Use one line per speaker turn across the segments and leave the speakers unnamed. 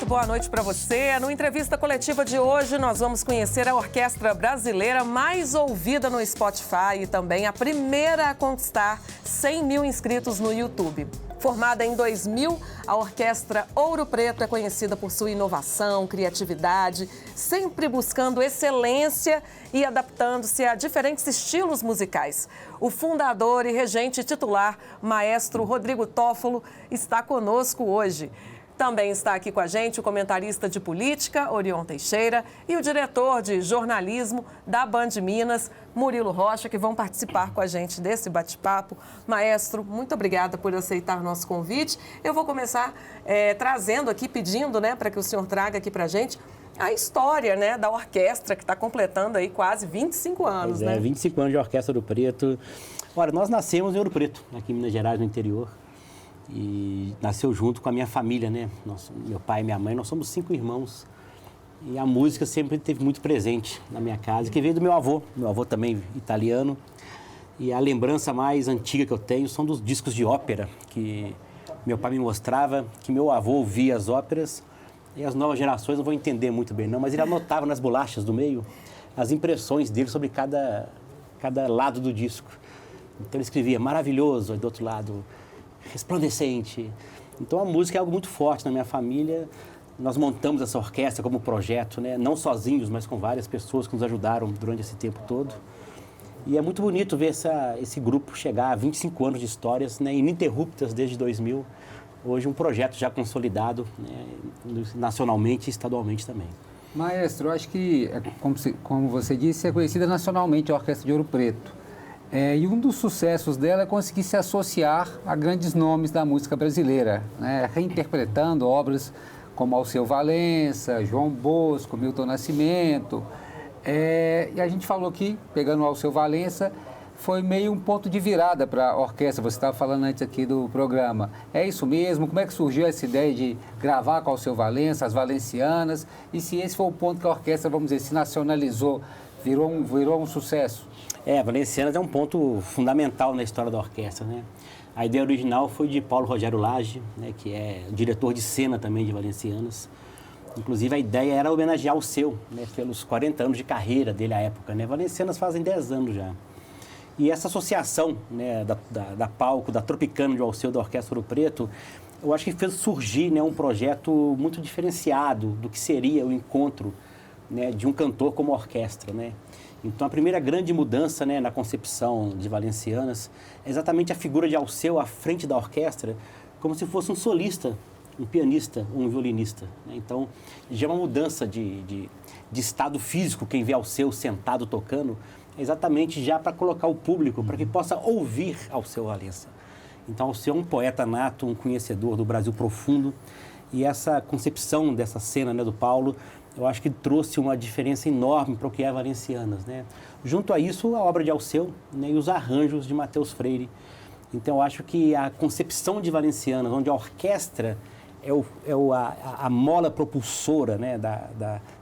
boa noite para você. No Entrevista Coletiva de hoje, nós vamos conhecer a orquestra brasileira mais ouvida no Spotify e também a primeira a conquistar 100 mil inscritos no YouTube. Formada em 2000, a Orquestra Ouro Preto é conhecida por sua inovação, criatividade, sempre buscando excelência e adaptando-se a diferentes estilos musicais. O fundador e regente titular, maestro Rodrigo Toffolo, está conosco hoje. Também está aqui com a gente o comentarista de política, Orion Teixeira, e o diretor de jornalismo da Band Minas, Murilo Rocha, que vão participar com a gente desse bate-papo. Maestro, muito obrigada por aceitar nosso convite. Eu vou começar trazendo aqui, pedindo para que o senhor traga aqui para a gente a história da orquestra, que está completando aí quase 25 anos.
Pois 25 anos de Orquestra Ouro Preto. Ora, nós nascemos em Ouro Preto, aqui em Minas Gerais, no interior. E nasceu junto com a minha família, meu pai e minha mãe, nós somos 5 irmãos. E a música sempre esteve muito presente na minha casa, que veio do meu avô também italiano. E a lembrança mais antiga que eu tenho são dos discos de ópera, que meu pai me mostrava, que meu avô ouvia as óperas. E as novas gerações não vão entender muito bem não, mas ele anotava nas bolachas do meio as impressões dele sobre cada lado do disco. Então ele escrevia maravilhoso, aí do outro lado resplandecente. Então a música é algo muito forte na minha família. Nós montamos essa orquestra como projeto, não sozinhos, mas com várias pessoas que nos ajudaram durante esse tempo todo. E é muito bonito ver esse grupo chegar a 25 anos de histórias, ininterruptas desde 2000. Hoje um projeto já consolidado, nacionalmente e estadualmente também.
Maestro, eu acho que, como você disse, é conhecida nacionalmente a Orquestra de Ouro Preto. E um dos sucessos dela é conseguir se associar a grandes nomes da música brasileira, reinterpretando obras como Alceu Valença, João Bosco, Milton Nascimento. E a gente falou aqui, pegando o Alceu Valença, foi meio um ponto de virada para a orquestra. Você estava falando antes aqui do programa. É isso mesmo? Como é que surgiu essa ideia de gravar com o Alceu Valença, as valencianas? E se esse foi o ponto que a orquestra, vamos dizer, se nacionalizou, virou um sucesso?
Valencianas é um ponto fundamental na história da orquestra, A ideia original foi de Paulo Rogério Lage, que é diretor de cena também de Valencianas. Inclusive, a ideia era homenagear o Alceu, pelos 40 anos de carreira dele à época, Valencianas fazem 10 anos já. E essa associação da Palco, da Tropicana de Alceu, da Orquestra Ouro Preto, eu acho que fez surgir um projeto muito diferenciado do que seria o encontro de um cantor como orquestra, Então, a primeira grande mudança na concepção de Valencianas é exatamente a figura de Alceu à frente da orquestra, como se fosse um solista, um pianista, um violinista. Então, já é uma mudança de estado físico, quem vê Alceu sentado tocando, é exatamente já para colocar o público, para que possa ouvir Alceu Valença. Então, Alceu é um poeta nato, um conhecedor do Brasil profundo, e essa concepção dessa cena do Paulo, eu acho que trouxe uma diferença enorme para o que é Valencianas, Junto a isso, a obra de Alceu, e os arranjos de Mateus Freire. Então, eu acho que a concepção de Valencianas, onde a orquestra é a mola propulsora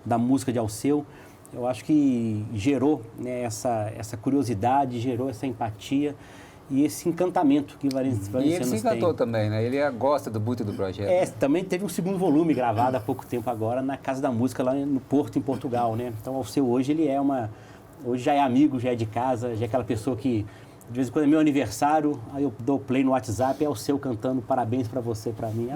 da música de Alceu, eu acho que gerou essa curiosidade, gerou essa empatia e esse encantamento que Valencianas tem.
E ele se encantou também, Ele gosta muito do projeto.
Também teve um segundo volume gravado há pouco tempo agora na Casa da Música, lá no Porto, em Portugal, Então, Alceu hoje, hoje já é amigo, já é de casa, já é aquela pessoa que, de vez em quando é meu aniversário, aí eu dou play no WhatsApp, é o Alceu cantando parabéns para você, para mim.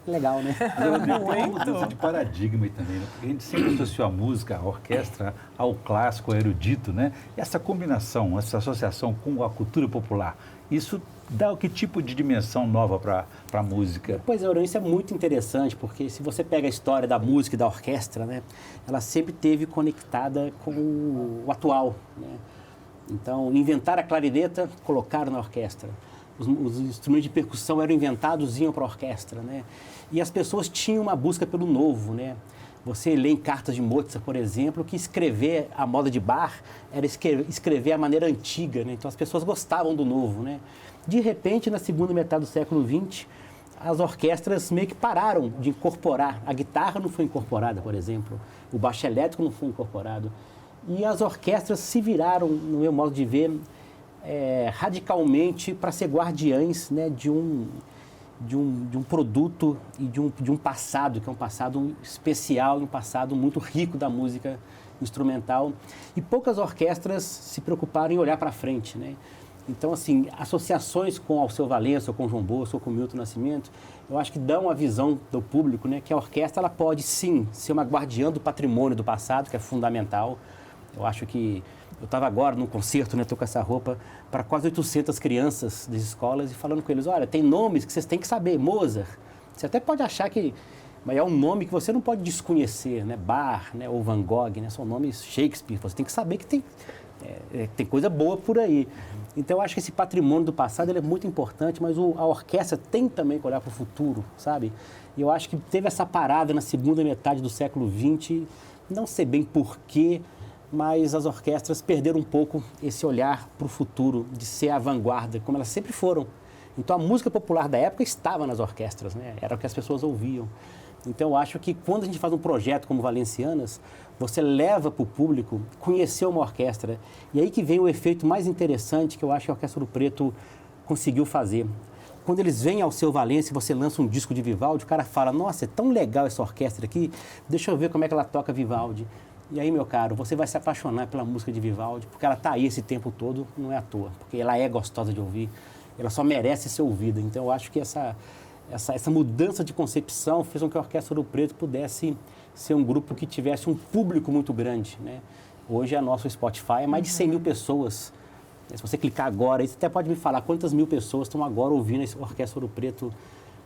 Legal,
Tem uma mudança de paradigma aí também, Porque a gente sempre associou a música, a orquestra, ao clássico, ao erudito, E essa combinação, essa associação com a cultura popular, isso dá que tipo de dimensão nova para a música?
Pois é, isso é muito interessante, porque se você pega a história da música e da orquestra, ela sempre esteve conectada com o atual, Então, inventaram a clarineta, colocaram na orquestra. Os instrumentos de percussão eram inventados, iam para a orquestra, E as pessoas tinham uma busca pelo novo, Você lê em cartas de Mozart, por exemplo, que escrever a moda de Bach era escrever a maneira antiga, Então, as pessoas gostavam do novo, De repente, na segunda metade do século XX, as orquestras meio que pararam de incorporar. A guitarra não foi incorporada, por exemplo. O baixo elétrico não foi incorporado. E as orquestras se viraram, no meu modo de ver, radicalmente para ser guardiães de um produto e de um passado, que é um passado especial, um passado muito rico da música instrumental. E poucas orquestras se preocuparam em olhar para frente, né? Então, assim, associações com Alceu Valença, ou com João Bosco, ou com Milton Nascimento, eu acho que dão a visão do público, né, que a orquestra ela pode, sim, ser uma guardiã do patrimônio do passado, que é fundamental. Eu acho que... Eu estava agora num concerto, né, estou com essa roupa, para quase 800 crianças das escolas e falando com eles, olha, tem nomes que vocês têm que saber, Mozart. Você até pode achar que... Mas é um nome que você não pode desconhecer, né? Bach, né, ou Van Gogh, né, são nomes Shakespeare. Você tem que saber que tem coisa boa por aí. Então, eu acho que esse patrimônio do passado ele é muito importante, mas a orquestra tem também que olhar para o futuro, sabe? E eu acho que teve essa parada na segunda metade do século XX, não sei bem porquê, mas as orquestras perderam um pouco esse olhar para o futuro, de ser a vanguarda, como elas sempre foram. Então, a música popular da época estava nas orquestras, né? Era o que as pessoas ouviam. Então, eu acho que quando a gente faz um projeto como Valencianas, você leva para o público conhecer uma orquestra. E aí que vem o efeito mais interessante que eu acho que a Orquestra Ouro Preto conseguiu fazer. Quando eles vêm ao Alceu Valença e você lança um disco de Vivaldi, o cara fala, nossa, é tão legal essa orquestra aqui, deixa eu ver como é que ela toca Vivaldi. E aí, meu caro, você vai se apaixonar pela música de Vivaldi, porque ela está aí esse tempo todo, não é à toa, porque ela é gostosa de ouvir, ela só merece ser ouvida. Então, eu acho que essa mudança de concepção fez com que a Orquestra Ouro Preto pudesse ser um grupo que tivesse um público muito grande, né? Hoje, a nossa Spotify é mais de 100 mil pessoas. Se você clicar agora, você até pode me falar quantas mil pessoas estão agora ouvindo a Orquestra Ouro Preto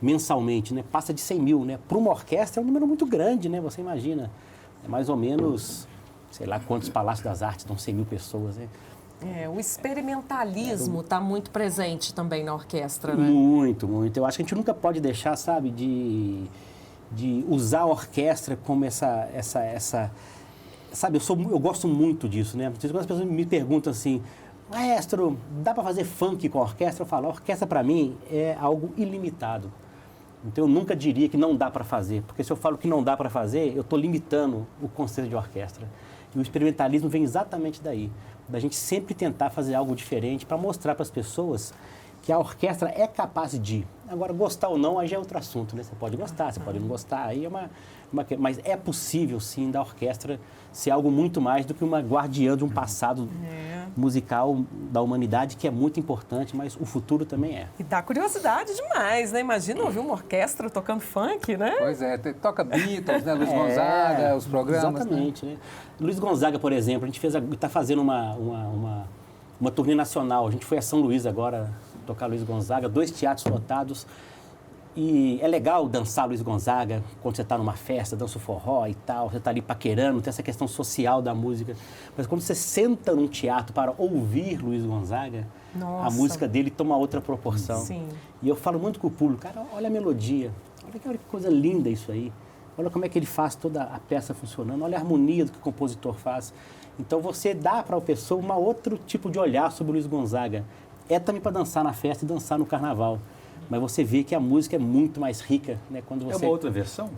mensalmente, né? Passa de 100 mil, né? Para uma orquestra é um número muito grande, né? Você imagina. É mais ou menos, sei lá quantos Palácios das Artes dão 100 mil pessoas, né?
O experimentalismo está muito presente também na orquestra, né?
Muito, muito. Eu acho que a gente nunca pode deixar, sabe, de usar a orquestra como essa sabe, eu gosto muito disso, né? Quando as pessoas me perguntam assim, maestro, dá para fazer funk com a orquestra? Eu falo, a orquestra para mim é algo ilimitado. Então, eu nunca diria que não dá para fazer, porque se eu falo que não dá para fazer, eu estou limitando o conceito de orquestra. E o experimentalismo vem exatamente daí, da gente sempre tentar fazer algo diferente para mostrar para as pessoas que a orquestra é capaz de. Agora, gostar ou não, aí já é outro assunto, né? Você pode gostar, você pode não gostar, aí é mas é possível, sim, da orquestra ser algo muito mais do que uma guardiã de um passado musical da humanidade, que é muito importante, mas o futuro também é.
E dá curiosidade demais, né? Imagina ouvir uma orquestra tocando funk, né?
Pois é, toca Beatles, né? Luiz Gonzaga, os programas.
Exatamente, né? Luiz Gonzaga, por exemplo, a gente está fazendo uma turnê nacional. A gente foi a São Luís agora tocar Luiz Gonzaga, 2 teatros lotados. E é legal dançar Luiz Gonzaga quando você está numa festa, dança o forró e tal, você está ali paquerando, tem essa questão social da música. Mas quando você senta num teatro para ouvir Luiz Gonzaga, a música dele toma outra proporção.
Sim.
E eu falo muito com o público, cara, olha a melodia, olha que coisa linda isso aí. Olha como é que ele faz toda a peça funcionando, olha a harmonia do que o compositor faz. Então você dá para a pessoa um outro tipo de olhar sobre o Luiz Gonzaga. É também para dançar na festa e dançar no carnaval. Mas você vê que a música é muito mais rica, né? Quando você...
É uma outra versão?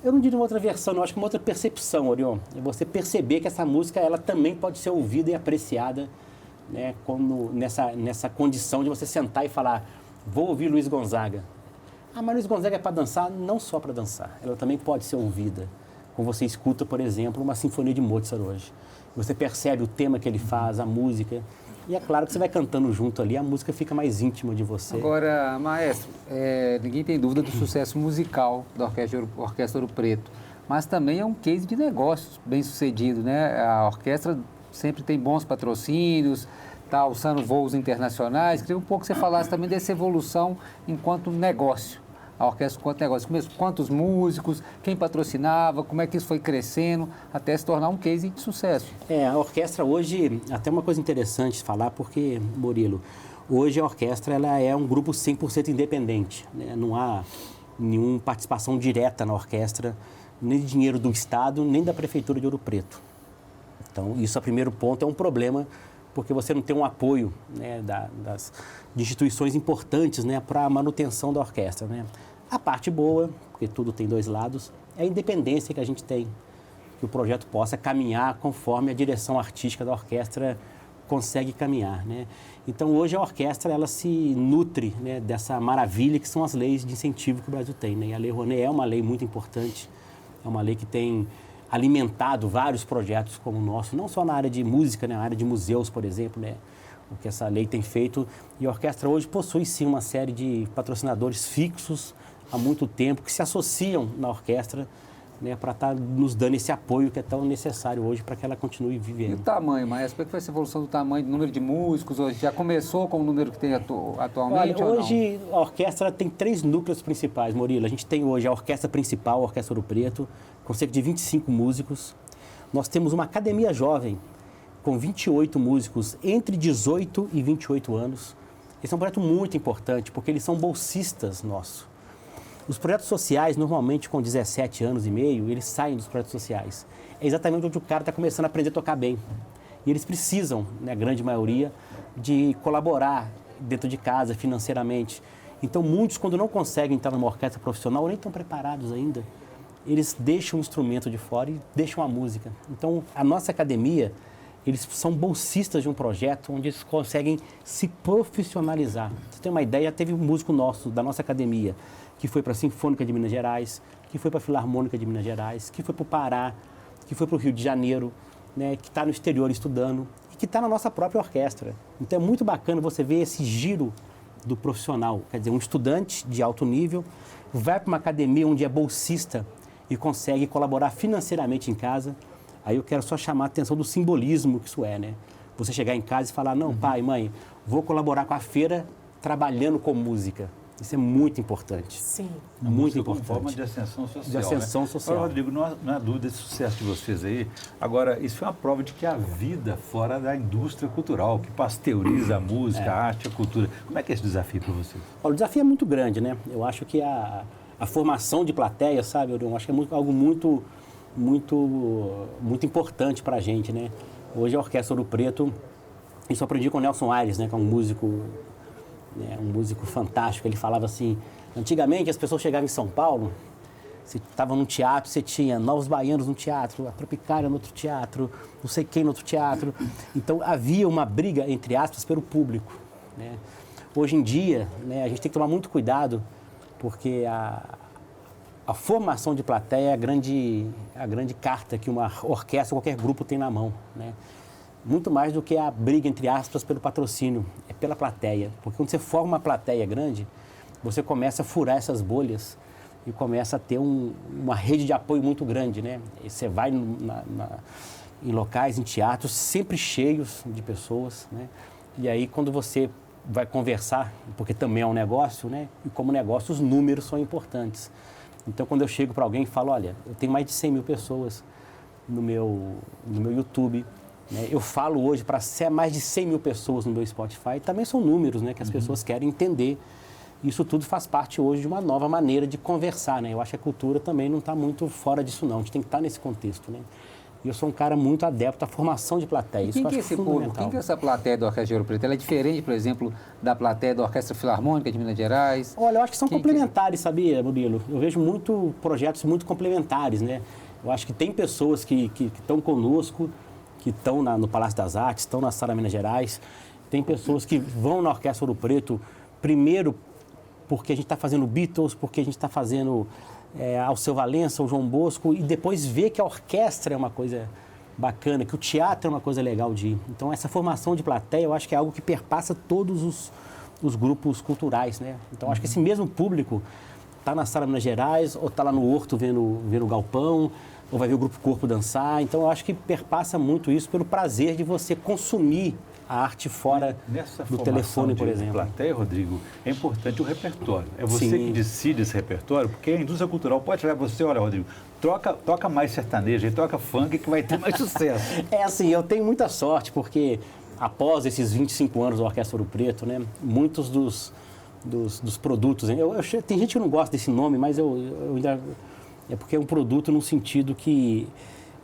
Eu não diria uma outra versão, eu acho que uma outra percepção, Orion. É você perceber que essa música ela também pode ser ouvida e apreciada, né? Nessa condição de você sentar e falar, vou ouvir Luiz Gonzaga. Ah, mas Luiz Gonzaga é para dançar? Não só para dançar, ela também pode ser ouvida. Como você escuta, por exemplo, uma sinfonia de Mozart hoje. Você percebe o tema que ele faz, a música... E é claro que você vai cantando junto ali, a música fica mais íntima de você.
Agora, maestro, ninguém tem dúvida do sucesso musical da Orquestra Ouro Preto, mas também é um case de negócios bem sucedido, né? A orquestra sempre tem bons patrocínios, está alçando voos internacionais. Queria um pouco que você falasse também dessa evolução enquanto negócio. A orquestra enquanto negócio, quantos músicos, quem patrocinava, como é que isso foi crescendo até se tornar um case de sucesso.
A orquestra hoje, até uma coisa interessante falar, porque, Murilo, hoje a orquestra ela é um grupo 100% independente, né? Não há nenhuma participação direta na orquestra, nem de dinheiro do Estado, nem da Prefeitura de Ouro Preto. Então, isso, a primeiro ponto, é um problema, porque você não tem um apoio, né, de instituições importantes, né, para a manutenção da orquestra, né? A parte boa, porque tudo tem 2 lados, é a independência que a gente tem, que o projeto possa caminhar conforme a direção artística da orquestra consegue caminhar, né? Então, hoje a orquestra, ela se nutre, né, dessa maravilha que são as leis de incentivo que o Brasil tem, né? E a Lei Rouanet é uma lei muito importante, é uma lei que tem alimentado vários projetos como o nosso, não só na área de música, né, na área de museus, por exemplo, né? O que essa lei tem feito. E a orquestra hoje possui, sim, uma série de patrocinadores fixos há muito tempo, que se associam na orquestra, né, para estar nos dando esse apoio que é tão necessário hoje para que ela continue
E
vivendo.
o tamanho, Maestro? Como é que foi essa evolução do tamanho, do número de músicos hoje? Já começou com o número que tem atualmente?
Olha, hoje a orquestra tem 3 núcleos principais, Murilo. A gente tem hoje a orquestra principal, a Orquestra Ouro Preto, com cerca de 25 músicos. Nós temos uma academia jovem, com 28 músicos entre 18 e 28 anos. Esse é um projeto muito importante, porque eles são bolsistas nossos. Os projetos sociais, normalmente com 17 anos e meio, eles saem dos projetos sociais. É exatamente onde o cara está começando a aprender a tocar bem. E eles precisam, né, a grande maioria, de colaborar dentro de casa, financeiramente. Então, muitos, quando não conseguem entrar numa orquestra profissional, nem estão preparados ainda, eles deixam o instrumento de fora e deixam a música. Então, a nossa academia, eles são bolsistas de um projeto onde eles conseguem se profissionalizar. Você tem uma ideia, já teve um músico nosso, da nossa academia, que foi para a Sinfônica de Minas Gerais, que foi para a Filarmônica de Minas Gerais, que foi para o Pará, que foi para o Rio de Janeiro, né, que está no exterior estudando e que está na nossa própria orquestra. Então é muito bacana você ver esse giro do profissional. Quer dizer, um estudante de alto nível vai para uma academia onde é bolsista e consegue colaborar financeiramente em casa. Aí eu quero só chamar a atenção do simbolismo que isso é, né? Você chegar em casa e falar, não, pai, mãe, vou colaborar com a feira trabalhando com música. Isso é muito importante.
Sim.
Muito
como
importante.
forma de ascensão social.
De ascensão, né, social.
Agora, Rodrigo, não há dúvida desse sucesso de vocês aí. Agora, isso é uma prova de que há vida fora da indústria cultural, que pasteuriza a música, a arte, a cultura. Como é que é esse desafio para vocês?
Olha, o desafio é muito grande, né? Eu acho que a formação de plateia, sabe, eu acho que é algo muito importante para a gente, né? Hoje a Orquestra Ouro Preto, isso eu aprendi com o Nelson Aires, né, que é um músico fantástico. Ele falava assim, antigamente as pessoas chegavam em São Paulo, você estava num teatro, você tinha Novos Baianos no teatro, a Tropicália no outro teatro, não sei quem no outro teatro. Então havia uma briga, entre aspas, pelo público, né? Hoje em dia, né, a gente tem que tomar muito cuidado, porque a formação de plateia é a grande carta que uma orquestra, qualquer grupo tem na mão, né? Muito mais do que a briga, entre aspas, pelo patrocínio, é pela plateia. Porque quando você forma uma plateia grande, você começa a furar essas bolhas e começa a ter uma rede de apoio muito grande, né? E você vai em locais, em teatros, sempre cheios de pessoas, né? E aí, quando você vai conversar, porque também é um negócio, né? E como negócio, os números são importantes. Então, quando eu chego para alguém e falo, olha, eu tenho mais de 100 mil pessoas no meu YouTube, né? Eu falo hoje para mais de 100 mil pessoas no meu Spotify, também são números, né, que as pessoas querem entender. Isso tudo faz parte hoje de uma nova maneira de conversar, né? Eu acho que a cultura também não está muito fora disso, não. A gente tem que estar nesse contexto, né? E eu sou um cara muito adepto à formação de plateia.
E quem que é esse público? Quem que é essa plateia da Orquestra de Ouro Preto? Ela é diferente, por exemplo, da plateia da Orquestra Filarmônica de Minas Gerais?
Olha, eu acho que são complementares, sabia, Murilo? Eu vejo projetos muito complementares, né? Eu acho que tem pessoas que estão conosco, que estão no Palácio das Artes, estão na Sala Minas Gerais. Tem pessoas que vão na Orquestra Ouro Preto, primeiro porque a gente está fazendo Beatles, porque a gente está fazendo Alceu Valença, o João Bosco, e depois vê que a orquestra é uma coisa bacana, que o teatro é uma coisa legal de ir. Então, essa formação de plateia, eu acho que é algo que perpassa todos os grupos culturais, né? Então, acho que esse mesmo público está na Sala Minas Gerais, ou está lá no Horto vendo o Galpão, ou vai ver o Grupo Corpo dançar. Então, eu acho que perpassa muito isso pelo prazer de você consumir a arte fora do telefone, por exemplo.
Nessa plateia, Rodrigo, é importante o repertório. É você
Sim.
que decide esse repertório, porque a indústria cultural pode chegar a você, olha, Rodrigo, toca mais sertanejo e toca funk que vai ter mais sucesso.
É assim, eu tenho muita sorte, porque após esses 25 anos da Orquestra Ouro Preto, né, muitos dos produtos... tem gente que não gosta desse nome, mas eu ainda... É porque é um produto no sentido que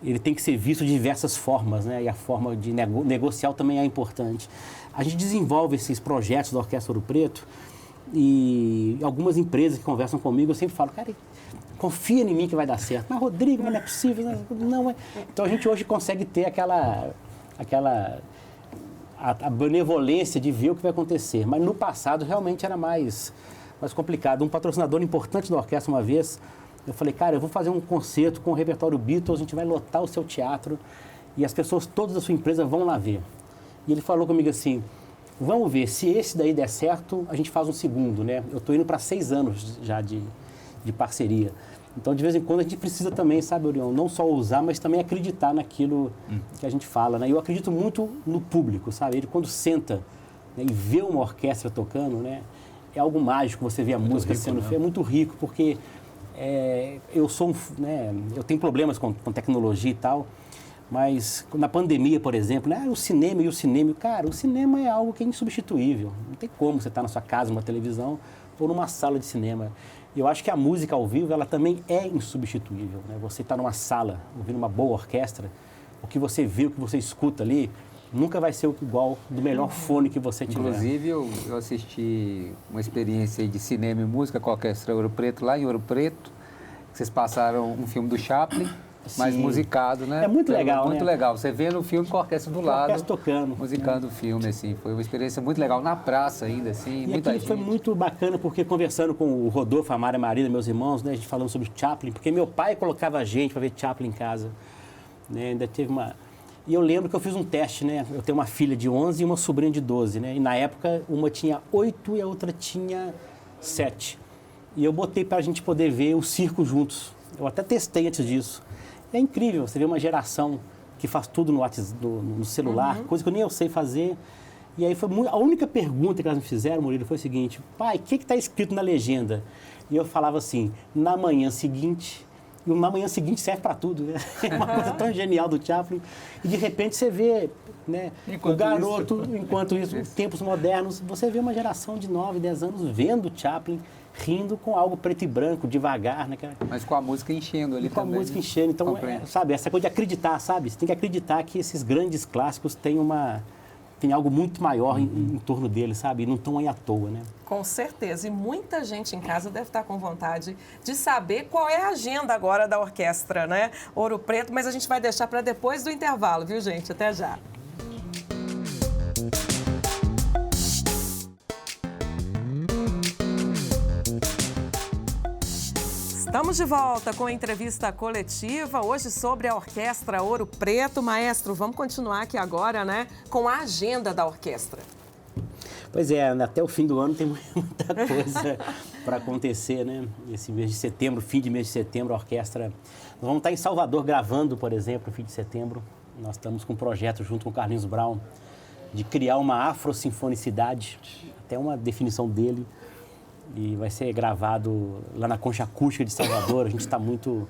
ele tem que ser visto de diversas formas, né? E a forma de negociar também é importante. A gente desenvolve esses projetos da Orquestra Ouro Preto e algumas empresas que conversam comigo, eu sempre falo, cara, confia em mim que vai dar certo. Mas, Rodrigo, não é possível. Não é. Então, a gente hoje consegue ter aquela a benevolência de ver o que vai acontecer. Mas no passado realmente era mais complicado. Um patrocinador importante da orquestra uma vez, eu falei, cara, eu vou fazer um concerto com o repertório Beatles, a gente vai lotar o seu teatro e as pessoas todas da sua empresa vão lá ver. E ele falou comigo assim, vamos ver, se esse daí der certo, a gente faz um segundo, né? Eu estou indo para 6 anos já de parceria. Então, de vez em quando, a gente precisa também, sabe, Orion, não só usar, mas também acreditar naquilo que a gente fala, né? Eu acredito muito no público, sabe? Ele, quando senta, né, e vê uma orquestra tocando, né? É algo mágico você ver a música sendo feita, é muito rico, porque eu sou, né, eu tenho problemas com tecnologia e tal, mas na pandemia, por exemplo, né, o cinema, cara, o cinema é algo que é insubstituível. Não tem como você estar na sua casa, numa televisão ou numa sala de cinema. Eu acho que a música ao vivo, ela também é insubstituível, né? Você está numa sala, ouvindo uma boa orquestra, o que você vê, o que você escuta ali, nunca vai ser igual do melhor fone que você tiver.
Inclusive, eu assisti uma experiência de cinema e música com a Orquestra Ouro Preto, lá em Ouro Preto. Vocês passaram um filme do Chaplin, mas musicado, né?
É muito legal,
muito legal. Você vê no filme com a orquestra do lado. A
orquestra tocando.
Musicando o filme, assim. Foi uma experiência muito legal. Na praça ainda, assim,
e
muita gente.
Foi muito bacana, porque conversando com o Rodolfo, a Mara Marina, meus irmãos, né? A gente falando sobre Chaplin, porque meu pai colocava a gente para ver Chaplin em casa. Né? Ainda teve uma... E eu lembro que eu fiz um teste, né? Eu tenho uma filha de 11 e uma sobrinha de 12, né? E na época, uma tinha 8 e a outra tinha 7. E eu botei para a gente poder ver o circo juntos. Eu até testei antes disso. É incrível, você vê uma geração que faz tudo no WhatsApp, no celular, coisa que eu nem eu sei fazer. E aí foi a única pergunta que elas me fizeram, Murilo, foi o seguinte, pai, o que está escrito na legenda? E eu falava assim, na manhã seguinte, e na manhã seguinte serve para tudo, né? É uma coisa tão genial do Chaplin. E de repente você vê, né, o garoto, enquanto isso, tempos modernos, você vê uma geração de 9, 10 anos vendo Chaplin, rindo com algo preto e branco, devagar, né?
Mas com a música enchendo ali também.
Com a música enchendo. Então, sabe, essa coisa de acreditar, sabe? Você tem que acreditar que esses grandes clássicos têm algo muito maior em torno deles, sabe? E não estão aí à toa, né?
Com certeza. E muita gente em casa deve estar com vontade de saber qual é a agenda agora da orquestra, né? Ouro Preto, mas a gente vai deixar para depois do intervalo, viu, gente? Até já. Estamos de volta com a entrevista coletiva, hoje sobre a Orquestra Ouro Preto. Maestro, vamos continuar aqui agora, né, com a agenda da orquestra.
Pois é, até o fim do ano tem muita coisa para acontecer, né? Esse mês de setembro, fim de mês de setembro, a orquestra... Nós vamos estar em Salvador gravando, por exemplo, no fim de setembro. Nós estamos com um projeto junto com o Carlinhos Brown de criar uma afrosinfonicidade, até uma definição dele. E vai ser gravado lá na Concha Acústica de Salvador. A gente está muito,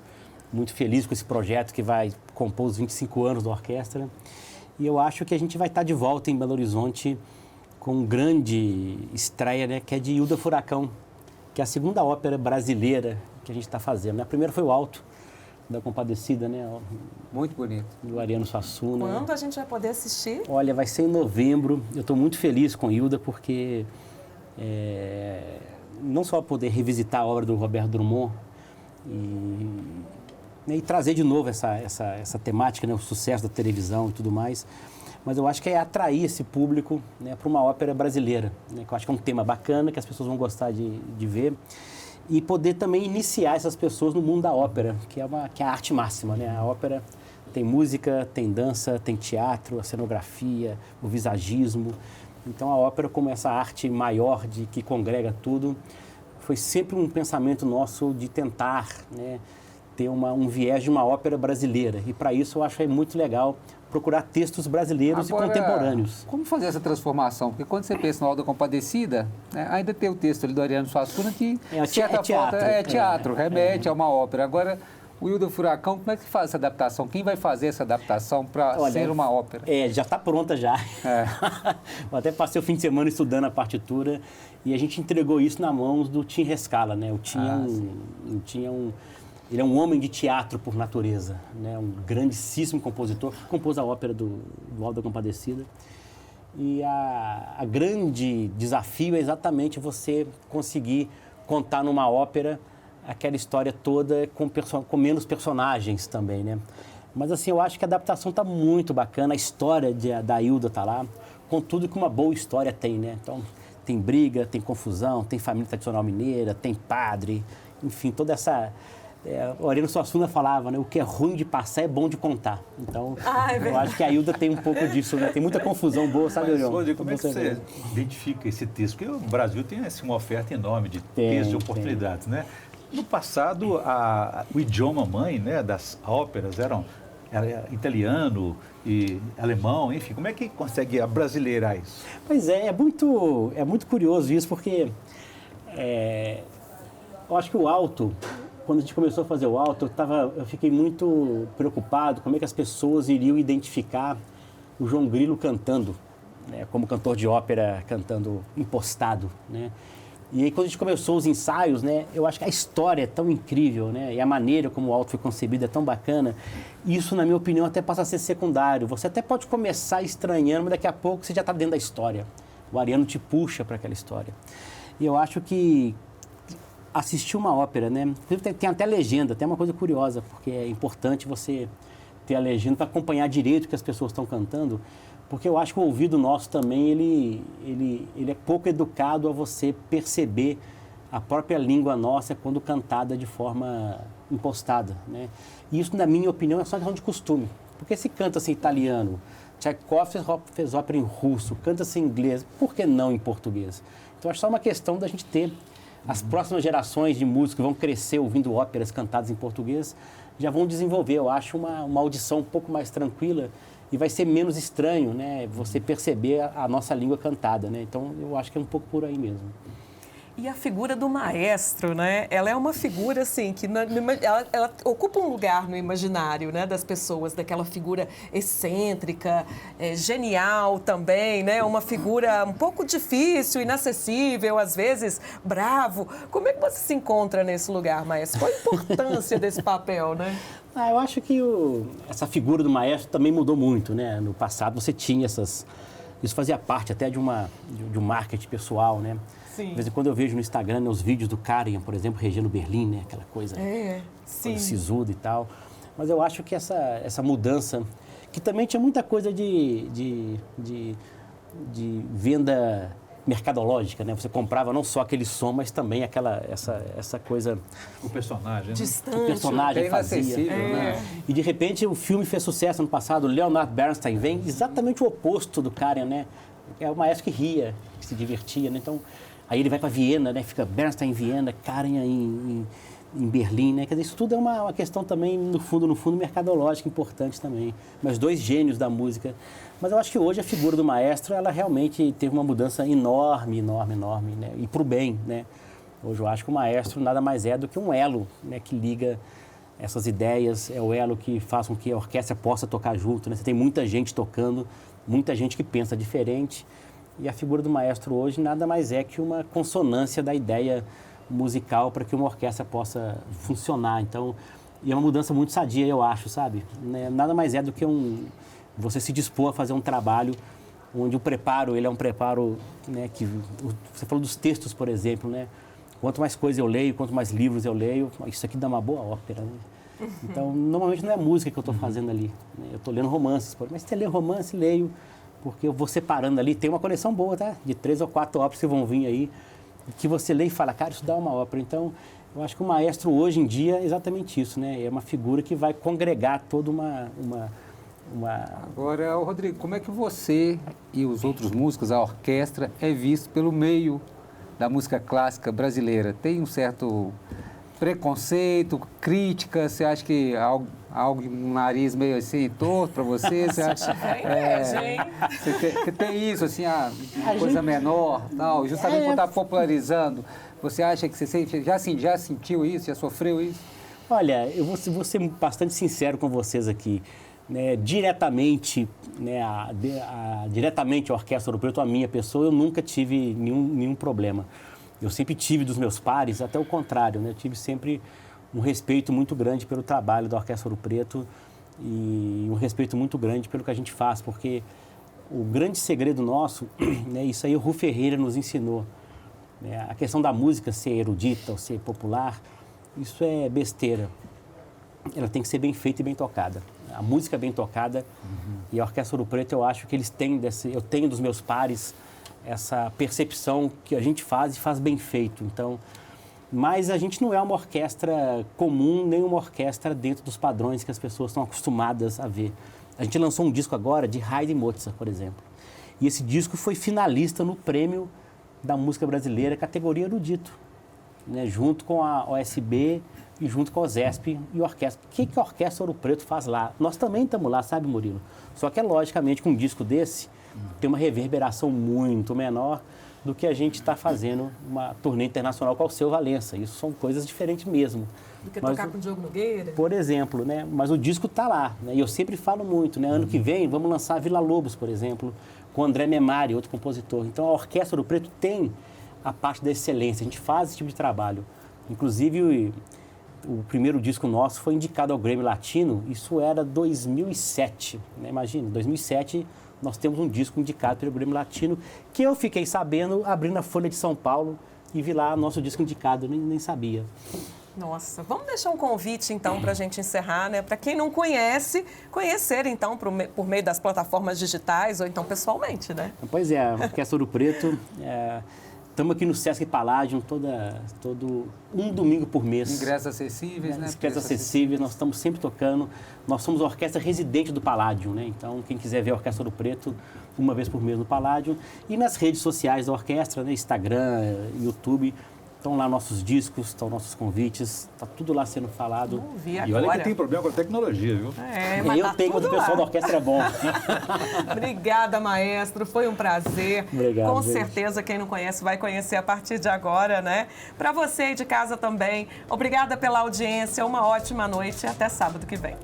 muito feliz com esse projeto que vai compor os 25 anos da orquestra. E eu acho que a gente vai estar de volta em Belo Horizonte com uma grande estreia, né, que é de Hilda Furacão, que é a segunda ópera brasileira que a gente está fazendo. A primeira foi o Alto da Compadecida, né?
Muito bonito.
Do Ariano Suassuna.
Quando a gente vai poder assistir?
Olha, vai ser em novembro. Eu estou muito feliz com Hilda porque... não só poder revisitar a obra do Roberto Drummond e trazer de novo essa temática, né, o sucesso da televisão e tudo mais, mas eu acho que é atrair esse público, né, para uma ópera brasileira, né, que eu acho que é um tema bacana, que as pessoas vão gostar de ver, e poder também iniciar essas pessoas no mundo da ópera, que é a arte máxima, né? A ópera tem música, tem dança, tem teatro, a cenografia, o visagismo. Então, a ópera, como essa arte maior que congrega tudo, foi sempre um pensamento nosso de tentar, né, ter um viés de uma ópera brasileira. E, para isso, eu acho muito legal procurar textos brasileiros
agora,
e contemporâneos.
Como fazer essa transformação? Porque quando você pensa no Alda Compadecida, né, ainda tem o texto ali do Ariano Suassuna que, teatro, remete a uma ópera. Agora... O Hilda Furacão, como é que faz essa adaptação? Quem vai fazer essa adaptação para ser uma ópera?
Já está pronta já. Eu até passei o fim de semana estudando a partitura e a gente entregou isso nas mãos do Tim Rescala, né? O Tim ele é um homem de teatro por natureza, né? Um grandíssimo compositor que compôs a ópera do Alda Compadecida. E a grande desafio é exatamente você conseguir contar numa ópera aquela história toda com menos personagens também, né? Mas assim, eu acho que a adaptação está muito bacana, a história da Hilda está lá, com tudo que uma boa história tem, né? Então, tem briga, tem confusão, tem família tradicional mineira, tem padre, enfim, toda essa... o Ariano Suassuna falava, né? O que é ruim de passar é bom de contar. Então, eu acho que a Hilda tem um pouco disso, né? Tem muita confusão boa, sabe, Ariano?
Rodrigo, como é que você identifica esse texto? Porque o Brasil tem assim, uma oferta enorme de textos, de oportunidades, né? No passado, o idioma mãe, né, das óperas era italiano e alemão, enfim. Como é que consegue abrasileirar isso?
Pois é muito curioso isso, porque eu acho que o alto, quando a gente começou a fazer o alto, eu fiquei muito preocupado como é que as pessoas iriam identificar o João Grilo cantando, né, como cantor de ópera cantando impostado, né? E aí, quando a gente começou os ensaios, né, eu acho que a história é tão incrível, né, e a maneira como o alto foi concebido é tão bacana. Isso, na minha opinião, até passa a ser secundário. Você até pode começar estranhando, mas daqui a pouco você já está dentro da história. O Ariano te puxa para aquela história. E eu acho que assistir uma ópera, né, tem até legenda, até uma coisa curiosa, porque é importante você ter a legenda para acompanhar direito o que as pessoas estão cantando. Porque eu acho que o ouvido nosso também, ele é pouco educado a você perceber a própria língua nossa quando cantada de forma impostada, né? E isso, na minha opinião, é só questão de costume. Porque se canta-se em italiano, Tchaikovsky fez ópera em russo, canta-se em inglês, por que não em português? Então, acho só uma questão da gente ter as próximas gerações de músicos que vão crescer ouvindo óperas cantadas em português, já vão desenvolver, eu acho, uma audição um pouco mais tranquila. E vai ser menos estranho, né, você perceber a nossa língua cantada, né? Então, eu acho que é um pouco por aí mesmo.
E a figura do maestro, né? Ela é uma figura, assim, que ela ocupa um lugar no imaginário, né, das pessoas, daquela figura excêntrica, genial também, né? Uma figura um pouco difícil, inacessível, às vezes bravo. Como é que você se encontra nesse lugar, maestro? Qual a importância desse papel, né?
Eu acho que essa figura do maestro também mudou muito, né? No passado você tinha essas... Isso fazia parte até de um marketing pessoal, né?
Sim.
De vez em quando eu vejo no Instagram, né, os vídeos do Karajan, por exemplo, regendo Berlim, né? Aquela coisa, coisa sisuda e tal. Mas eu acho que essa mudança, que também tinha muita coisa de venda mercadológica, né? Você comprava não só aquele som, mas também essa coisa...
O personagem, né?
Distante.
O personagem fazia. Né? E, de repente, o filme fez sucesso no passado. Leonard Bernstein vem exatamente o oposto do Karajan, né? É o maestro que ria, que se divertia, né? Então, aí ele vai para Viena, né? Fica Bernstein em Viena, Karajan em Berlim, né? Quer dizer, isso tudo é uma questão também, no fundo, mercadológica importante também. Mas dois gênios da música. Mas eu acho que hoje a figura do maestro, ela realmente teve uma mudança enorme, né? E para o bem, né? Hoje eu acho que o maestro nada mais é do que um elo, né? Que liga essas ideias, é o elo que faz com que a orquestra possa tocar junto, né? Você tem muita gente tocando, muita gente que pensa diferente. E a figura do maestro hoje nada mais é que uma consonância da ideia musical para que uma orquestra possa funcionar. Então, e é uma mudança muito sadia, eu acho, sabe? Nada mais é do que você se dispor a fazer um trabalho onde o preparo, ele é um preparo, né, que você falou dos textos, por exemplo, né? Quanto mais coisa eu leio, quanto mais livros eu leio, isso aqui dá uma boa ópera, né? Então, normalmente não é música que eu estou fazendo ali, né? Eu estou lendo romances, mas se você lê romance, leio, porque eu vou separando ali, tem uma coleção boa, tá? De 3 ou 4 óperas que vão vir aí, que você lê e fala, cara, isso dá uma ópera. Então, eu acho que o maestro hoje em dia é exatamente isso, né? É uma figura que vai congregar toda uma...
Agora, Rodrigo, como é que você e os outros músicos, a orquestra, é visto pelo meio da música clássica brasileira? Tem um certo preconceito, crítica? Você acha que um nariz meio assim torto para você? Você acha que tem isso, assim, uma coisa menor, tal, justamente por estar popularizando? Você acha que você já sentiu isso, já sofreu isso?
Olha, eu vou ser bastante sincero com vocês aqui. Né, diretamente, né, diretamente a Orquestra Ouro Preto, a minha pessoa, eu nunca tive nenhum problema. Eu sempre tive dos meus pares, até o contrário, né? Eu tive sempre um respeito muito grande pelo trabalho da Orquestra Ouro Preto e um respeito muito grande pelo que a gente faz, porque o grande segredo nosso, né, isso aí o Ru Ferreira nos ensinou, né? A questão da música ser erudita ou ser popular, isso é besteira. Ela tem que ser bem feita e bem tocada. A música bem tocada. E a Orquestra Ouro Preto, eu acho que eles têm eu tenho dos meus pares essa percepção que a gente faz e faz bem feito. Então, mas a gente não é uma orquestra comum, nem uma orquestra dentro dos padrões que as pessoas estão acostumadas a ver. A gente lançou um disco agora de Haydn Mozart, por exemplo. E esse disco foi finalista no prêmio da música brasileira, categoria erudito, né? Junto com a OSB e junto com a OSESP e a orquestra. O que a Orquestra Ouro Preto faz lá? Nós também estamos lá, sabe, Murilo? Só que, logicamente, com um disco desse, tem uma reverberação muito menor do que a gente está fazendo uma turnê internacional com o Alceu Valença. Isso são coisas diferentes mesmo.
Do que tocar com o Diogo Nogueira?
Por exemplo, né? Mas o disco está lá, né? E eu sempre falo muito, né? Ano que vem vamos lançar Vila Lobos, por exemplo, com André Memari, outro compositor. Então a Orquestra Ouro Preto tem a parte da excelência, a gente faz esse tipo de trabalho. Inclusive, o primeiro disco nosso foi indicado ao Grammy Latino, isso era 2007, né? Imagina, 2007 nós temos um disco indicado pelo Grammy Latino, que eu fiquei sabendo abrindo a Folha de São Paulo e vi lá nosso disco indicado, nem sabia.
Nossa, vamos deixar um convite, então, para a gente encerrar, né? Para quem não conhece, conhecer, então, por meio das plataformas digitais ou então pessoalmente, né?
Pois é, a Orquestra Ouro Preto, estamos aqui no Sesc Palladium todo um domingo por mês.
Ingressos acessíveis, né?
Ingressos acessíveis, nós estamos sempre tocando. Nós somos a orquestra residente do Palladium, né? Então, quem quiser ver a Orquestra Ouro Preto, uma vez por mês no Palladium. E nas redes sociais da orquestra, né? Instagram, YouTube, estão lá nossos discos, estão nossos convites, está tudo lá sendo falado.
E olha que tem problema com a tecnologia, viu?
Mas
eu tenho, mas o pessoal da orquestra é bom.
Obrigada, maestro. Foi um prazer.
Obrigado,
com
gente.
certeza, quem não conhece vai conhecer a partir de agora, né? Para você aí de casa também, obrigada pela audiência, uma ótima noite e até sábado que vem.